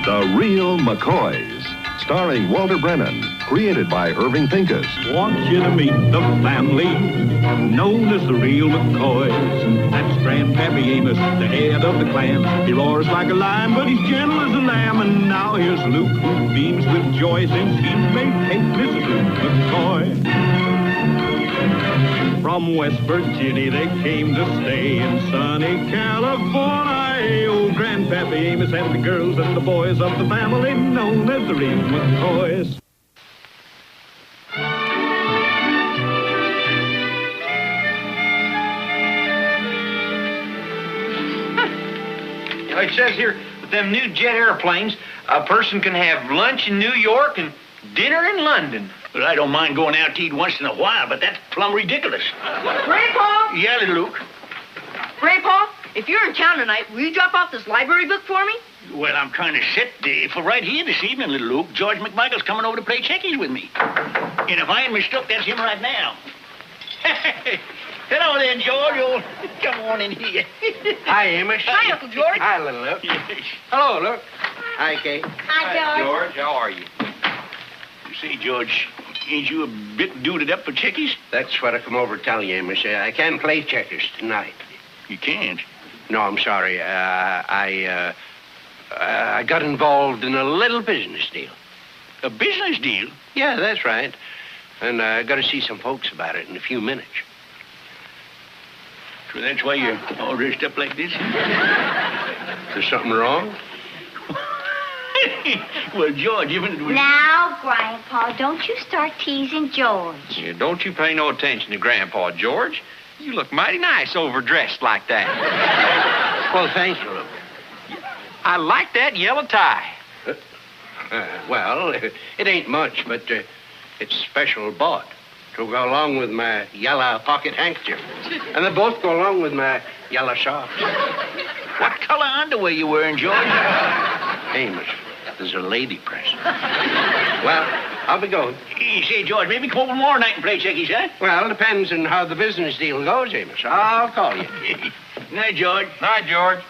The Real Mccoys, starring Walter Brennan, created by Irving Pincus. Want you to meet the family known as the Real Mccoys. That's Grandpappy Amos, the head of the clan. He roars like a lion, but he's gentle as a lamb. And now here's Luke, who beams with joy since he made Kate Miss Luke McCoy. From West Virginia they came to stay in sunny California. Oh, Grandpappy Amos and the girls and the boys of the family known as the Real McCoys. It says here, with them new jet airplanes, a person can have lunch in New York and dinner in London. Well, I don't mind going out to eat once in a while, but that's plumb ridiculous. Grandpa! Yeah, little Luke. Grandpa, if you're in town tonight, will you drop off this library book for me? Well, I'm kind of set for right here this evening, little Luke. George McMichael's coming over to play checkies with me. And if I ain't mistook, that's him right now. Hello there, George. Oh, come on in here. Hi, Amos. Hi, Uncle George. Hi, little Luke. Yes. Hello, Luke. Hi, Kate. Hi, George. How are you? You say, George, ain't you a bit duded up for checkies? That's what I come over to tell you, Amos. I can't play checkers tonight. You can't. No, I'm sorry. I got involved in a little business deal. A business deal? Yeah, that's right. And I got to see some folks about it in a few minutes. So that's why you're all dressed up like this? Is something wrong? Well, George, even... Now, Grandpa, don't you start teasing George. Yeah, don't you pay no attention to Grandpa, George. You look mighty nice overdressed like that. Well, thank you, Luke. I like that yellow tie. Well, it ain't much, but it's special bought to go along with my yellow pocket handkerchief. And they both go along with my yellow socks. What color underwear you wearing, George? Amos, there's a lady present. Well, I'll be going. You say, George, maybe come over tomorrow night and play checkies, huh? Well, depends on how the business deal goes, Amos. I'll call you. Night, George. Night, George.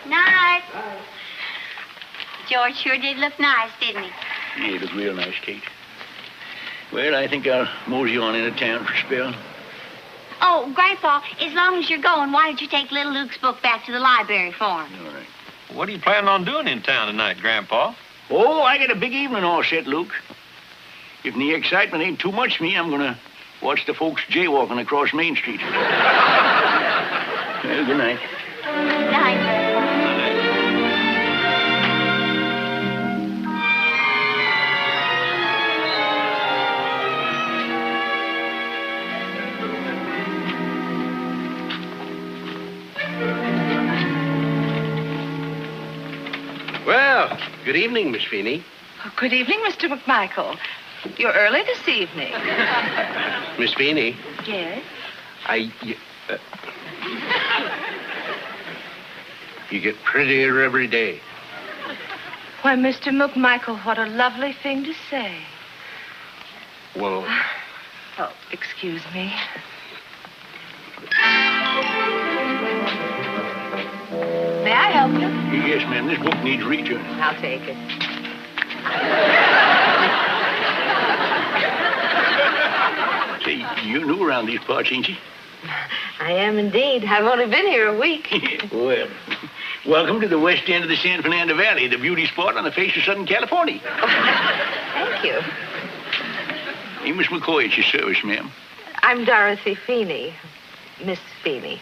Night. George sure did look nice, didn't he? Yeah, it was real nice, Kate. Well, I think I'll mosey on into town for a spell. Oh, Grandpa, as long as you're going, why don't you take little Luke's book back to the library for him? All right. What are you planning on doing in town tonight, Grandpa? Oh, I got a big evening all set, Luke. If the excitement ain't too much for me, I'm going to watch the folks jaywalking across Main Street. Well, good night. Night. Well, good evening, Miss Feeney. Oh, good evening, Mr. McMichael. You're early this evening. Miss Feeney, Yes? you get prettier every day. Why, Mr. McMichael, what a lovely thing to say. Well, Oh, excuse me. May I help you? Yes, ma'am. This book needs return. I'll take it. Say, you're new around these parts, ain't you? I am indeed. I've only been here a week. Well, welcome to the west end of the San Fernando Valley, the beauty spot on the face of Southern California. Thank you. Amos McCoy at your service, ma'am. I'm Dorothy Feeney. Miss Feeney.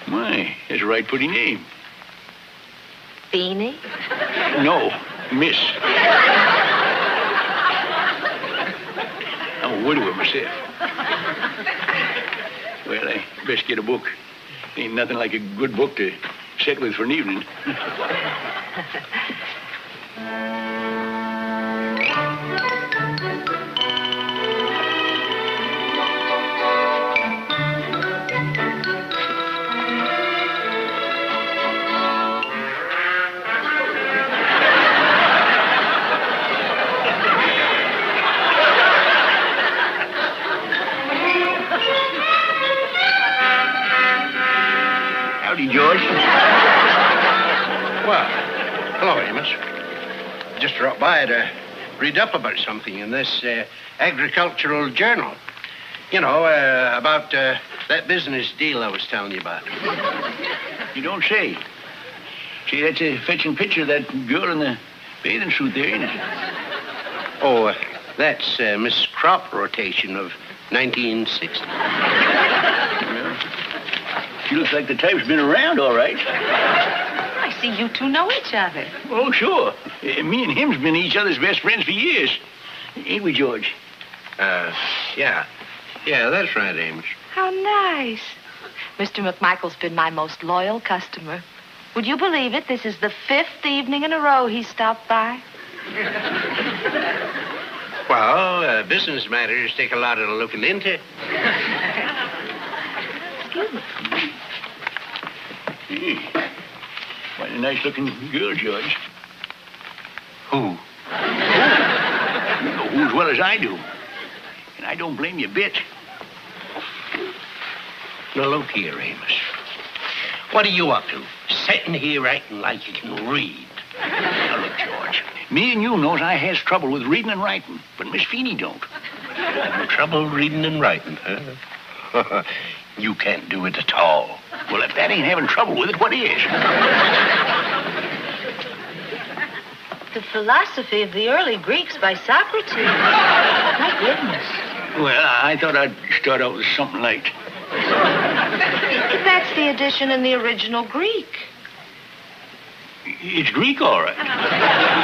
My, that's a right pretty name. Feeney? No, Miss. I'm a widower myself. Well, I best get a book. Ain't nothing like a good book to sit with for an evening. Howdy, George. well, hello, Amos. just dropped by to read up about something in this agricultural journal. You know, about that business deal I was telling you about. You don't say. See, that's a fetching picture of that girl in the bathing suit there, ain't it? Oh, that's Miss Crop Rotation of 1960. Well, she looks like the type's been around, all right. I see you two know each other. Oh, sure. Me and him's been each other's best friends for years. Ain't we, George? Yeah. Yeah, that's right, Amos. How nice. Mr. McMichael's been my most loyal customer. Would you believe it? This is the 5th evening in a row he stopped by. Well, business matters take a lot of looking into. Excuse me. Quite a nice-looking girl, George. Who? You know who as well as I do. And I don't blame you a bit. Now, look here, Amos. What are you up to? Sitting here acting like you can read. Now, look, George. Me and you knows I has trouble with reading and writing, but Miss Feeney don't. Trouble reading and writing, huh? You can't do it at all. Well, if that ain't having trouble with it, what is? The Philosophy of the Early Greeks by Socrates. My goodness. Well, I thought I'd start out with something light. That's the edition in the original Greek. It's Greek, all right.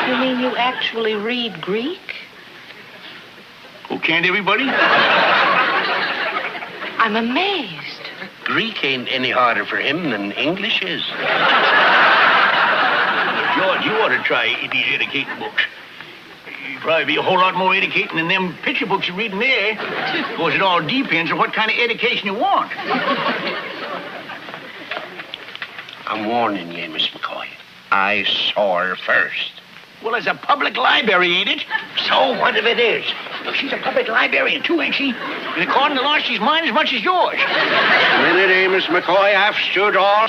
You mean you actually read Greek? Oh, can't everybody? I'm amazed. Greek ain't any harder for him than English is. George, you ought to try these educating books. You'd probably be a whole lot more educating than them picture books you're reading there. Of course, it all depends on what kind of education you want. I'm warning you, Miss McCoy. I saw her first. Well, it's a public library, ain't it? So what if it is? Well, she's a public librarian, too, ain't she? And according to law, she's mine as much as yours. A minute, Amos McCoy. I've stood all...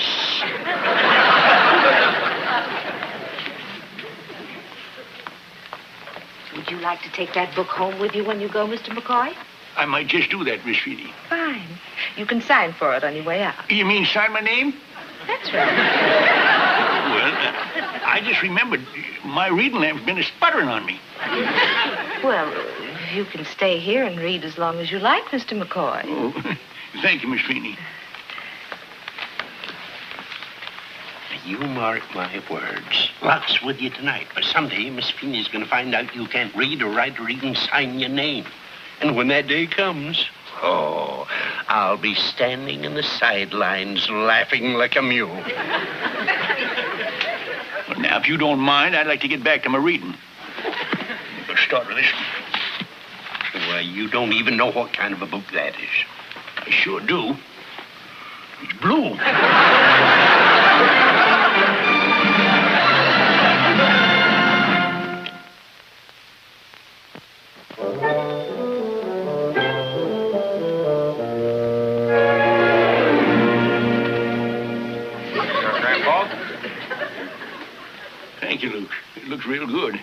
Would you like to take that book home with you when you go, Mr. McCoy? I might just do that, Miss Feeney. Fine. You can sign for it on your way out. You mean sign my name? That's right. Well, I just remembered my reading lamp's been sputtering on me. Well, you can stay here and read as long as you like, Mr. McCoy. Oh, thank you, Miss Feeney. You mark my words. Luck's with you tonight, but someday Miss Feeney's going to find out you can't read or write or even sign your name. And when that day comes, oh, I'll be standing in the sidelines laughing like a mule. Well, now, if you don't mind, I'd like to get back to my reading. Let's start with this one. Well, you don't even know what kind of a book that is. I sure do. It's blue. Thank you, Luke. It looks real good.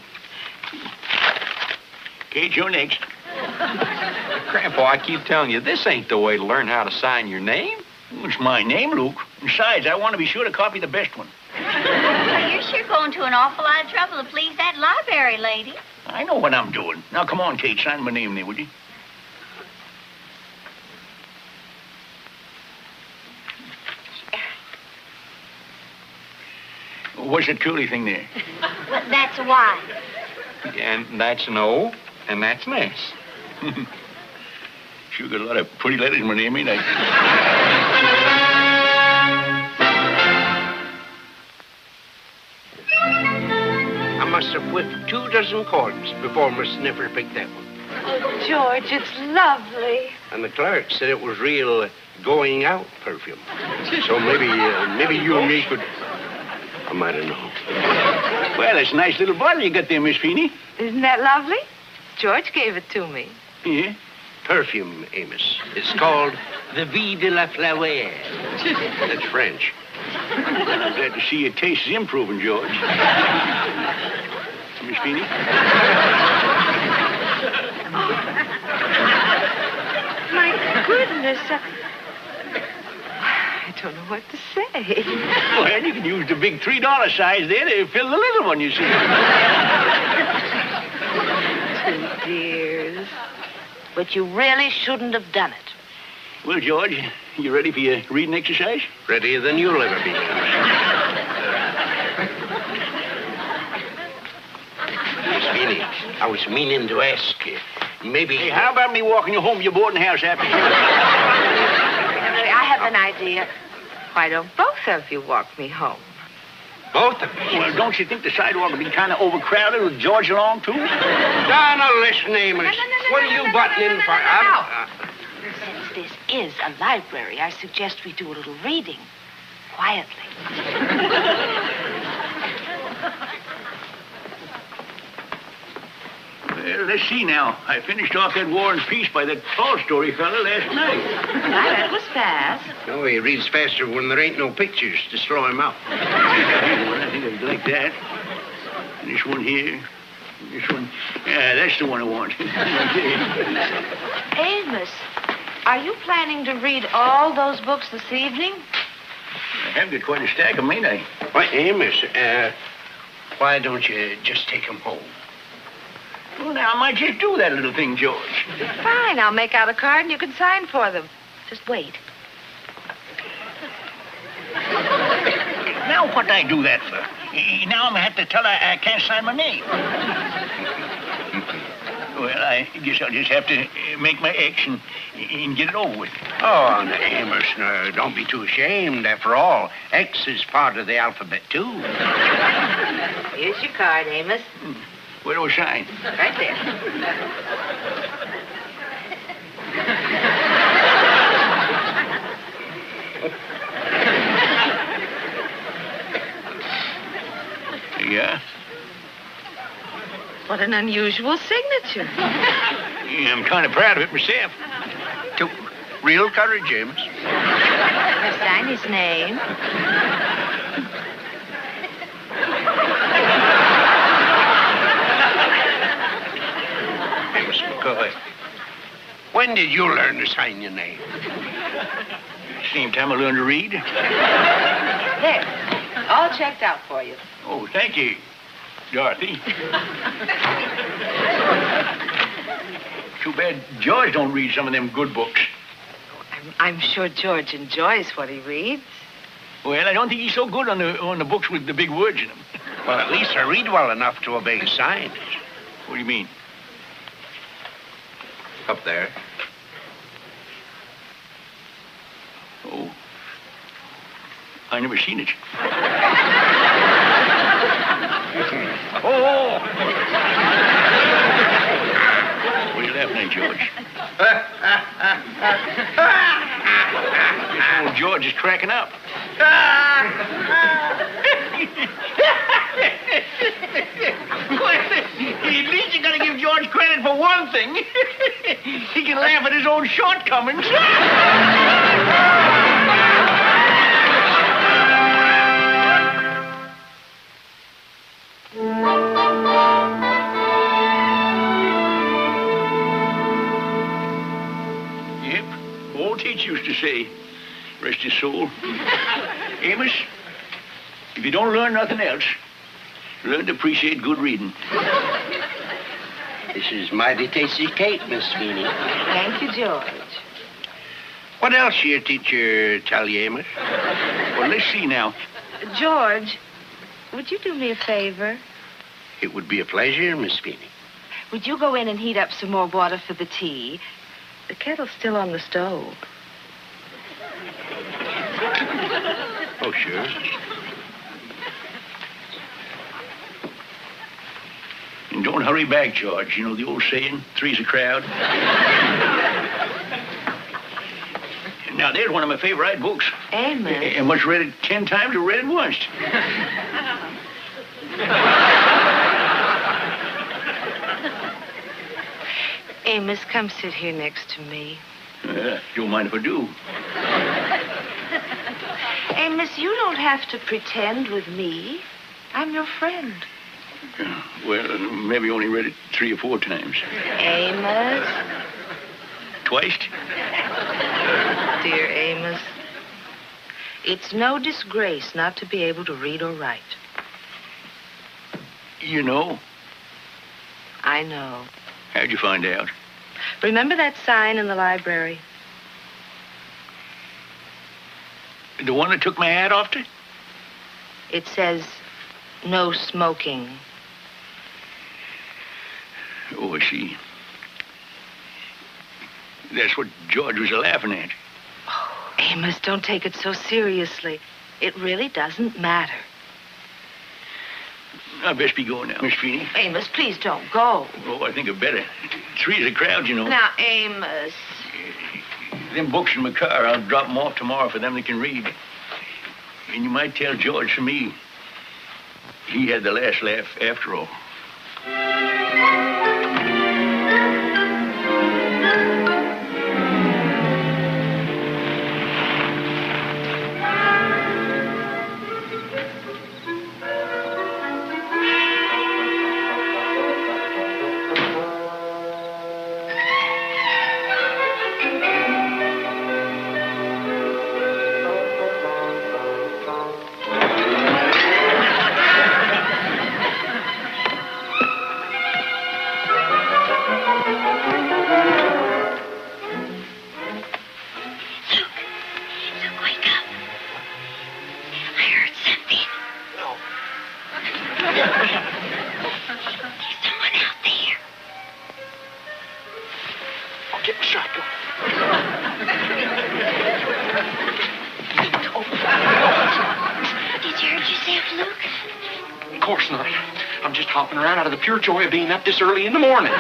Kate, you're next. Grandpa, I keep telling you, this ain't the way to learn how to sign your name. It's my name, Luke. Besides, I want to be sure to copy the best one. Well, you're sure going to an awful lot of trouble to please that library lady. I know what I'm doing. Now, come on, Kate, sign my name there, would you? What's that curly thing there? Well, that's a Y. And that's an O, and that's an S. Sure got a lot of pretty letters in my name, ain't I? I must have whipped 2 dozen cords before Miss Sniffer picked that one. Oh, George, it's lovely. And the clerk said it was real going out perfume. So maybe you and me could... I might have known. Well, it's a nice little bottle you got there, Miss Feeney. Isn't that lovely? George gave it to me. Yeah? Perfume, Amos. It's called the Vie de la Flower. That's French. Well, I'm glad to see your taste is improving, George. Miss Feeney. My goodness. I don't know what to say. Well, you can use the big $3 size there to fill the little one, you see. 2 dears. But you really shouldn't have done it. Well, George, you ready for your reading exercise? Readier than you'll ever be. Miss Feeney, I was meaning to ask you, maybe... Hey, how about me walking you home to your boarding house after you? I have an idea. Why don't both of you walk me home? Both of you? Well, don't you think the sidewalk will be kind of overcrowded with George along, too? Now, listen, Amos. What are you butting in for? Since this is a library, I suggest we do a little reading. Quietly. Well, let's see now. I finished off that War and Peace by that Tolstoy fella last night. That was fast. No, he reads faster when there ain't no pictures to slow him up. I think I'd like that. And this one here. This one. Yeah, that's the one I want. Amos, are you planning to read all those books this evening? I have got quite a stack of them, ain't I? Why, Amos, why don't you just take him home? Well, now, I might just do that little thing, George. Fine, I'll make out a card and you can sign for them. Just wait. Now, what'd I do that for? Now I'm going to have to tell her I can't sign my name. Well, I guess I'll just have to make my X and get it over with. Oh, now, Amos, no, don't be too ashamed. After all, X is part of the alphabet, too. Here's your card, Amos. Where do I sign? Right there. Yeah? What an unusual signature. Yeah, I'm kind of proud of it myself. Took real courage, Amos. I sign his name. Amos McCoy, when did you learn to sign your name? Same time I learned to read. There. All checked out for you. Oh, thank you, Dorothy. Too bad George don't read some of them good books. I'm sure George enjoys what he reads. Well, I don't think he's so good on the books with the big words in them. Well, at least I read well enough to obey signs. What do you mean? Up there. Oh. I never seen it. Oh! What are you laughing at, George? Oh, George is cracking up. At least you gotta give George credit for one thing. He can laugh at his own shortcomings. Yep, old Teach used to say, rest his soul. Amos, if you don't learn nothing else, learn to appreciate good reading. This is mighty tasty cake, Miss Feeney. Thank you, George. What else your teacher tell you, Amos? Well, let's see now. George, would you do me a favor? It would be a pleasure, Miss Feeney. Would you go in and heat up some more water for the tea? The kettle's still on the stove. Oh, sure. And don't hurry back, George. You know the old saying, three's a crowd. Now, there's one of my favorite books. Amos. And once read it 10 times, I read it once. Amos, come sit here next to me. Don't mind if I do. Amos, you don't have to pretend with me. I'm your friend. Well, maybe only read it 3 or 4 times. Amos, Twice? dear Amos, it's no disgrace not to be able to read or write. You know? I know. How'd you find out? Remember that sign in the library? The one that took my hat off to? It says, no smoking. Oh, I see. That's what George was laughing at. Oh, Amos, don't take it so seriously. It really doesn't matter. I best be going now, Miss Feeney. Amos, please don't go. Oh, I think I'd better. 3's a crowd, you know. Now, Amos. Them books in my car, I'll drop them off tomorrow for them that can read. And you might tell George for me, he had the last laugh after all. Out of the pure joy of being up this early in the morning.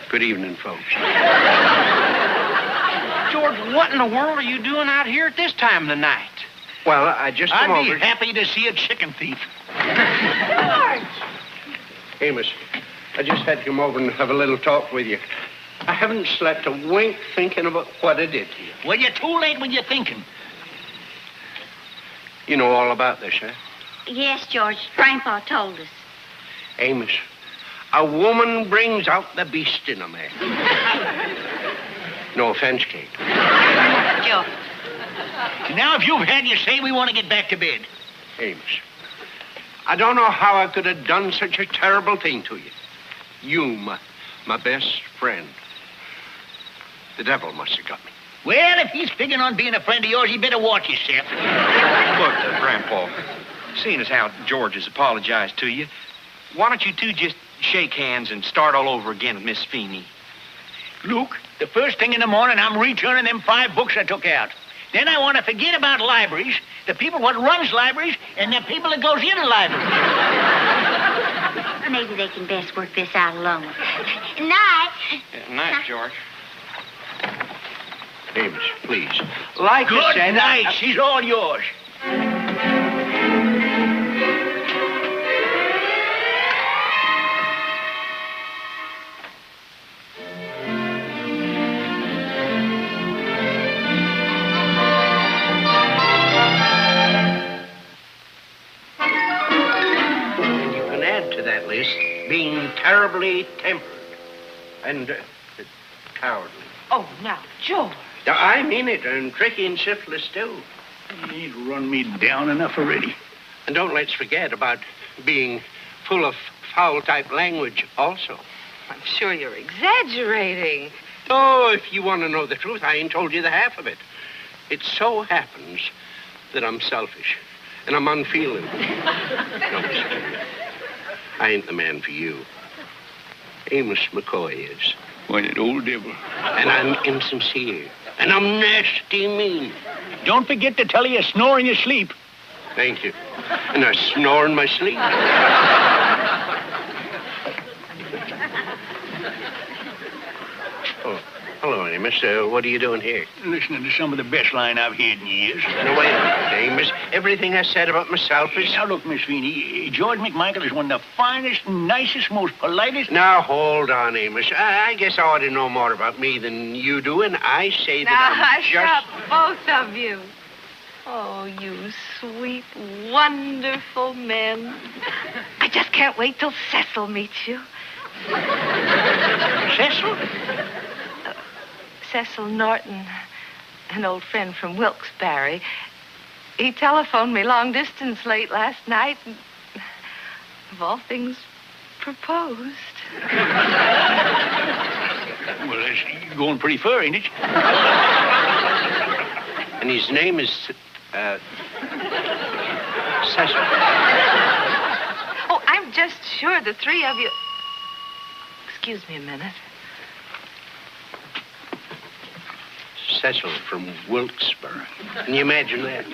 Good evening, folks. George, what in the world are you doing out here at this time of the night? Well, I just come over... I'd be happy to see a chicken thief. George! Amos, I just had to come over and have a little talk with you. I haven't slept a wink thinking about what I did to you. Well, you're too late when you're thinking. You know all about this, huh? Yes, George. Grandpa told us. Amos, a woman brings out the beast in a man. No offense, Kate. George. Now, if you've had your say, we want to get back to bed. Amos, I don't know how I could have done such a terrible thing to you. You, my best friend. The devil must have got me. Well, if he's figuring on being a friend of yours, he better watch himself. Look, Grandpa, seeing as how George has apologized to you, why don't you two just shake hands and start all over again with Miss Feeney? Luke, the first thing in the morning, I'm returning them 5 books I took out. Then I want to forget about libraries, the people what runs libraries, and the people that goes into libraries. Maybe they can best work this out alone. Night. Night, George. Amos, please. Like Good I said... night. She's all yours. And you can add to that list being terribly tempered and cowardly. Oh, now, George. I mean it, and tricky and syphilis, too. He's run me down enough already. And don't let's forget about being full of foul-type language also. I'm sure you're exaggerating. Oh, if you want to know the truth, I ain't told you the half of it. It so happens that I'm selfish and I'm unfeeling. No, mister, I ain't the man for you. Amos McCoy is. Why, that old devil. And I'm insincere. And I'm nasty mean. Don't forget to tell you snore in your sleep. Thank you. And I snore in my sleep. Oh, hello, Amos. What are you doing here? Listening to some of the best line I've heard in years. Now, wait a minute, Amos. Everything I said about myself is... Now, look, Miss Feeney, George McMichael is one of the finest, nicest, most politest... Now, hold on, Amos. I guess I ought to know more about me than you do, and I say that I'm just... Now, both of you. Oh, you sweet, wonderful men. I just can't wait till Cecil meets you. Cecil? Cecil Norton, an old friend from Wilkes-Barre. He telephoned me long distance late last night and, of all things, proposed. Well, that's going pretty far, ain't it? And his name is... Cecil. Oh, I'm just sure the three of you... Excuse me a minute. Cecil from Wilkes-Barre. Can you imagine that?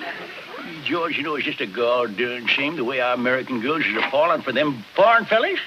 George, you know, it's just a goddamn shame the way our American girls is a falling for them foreign fellas.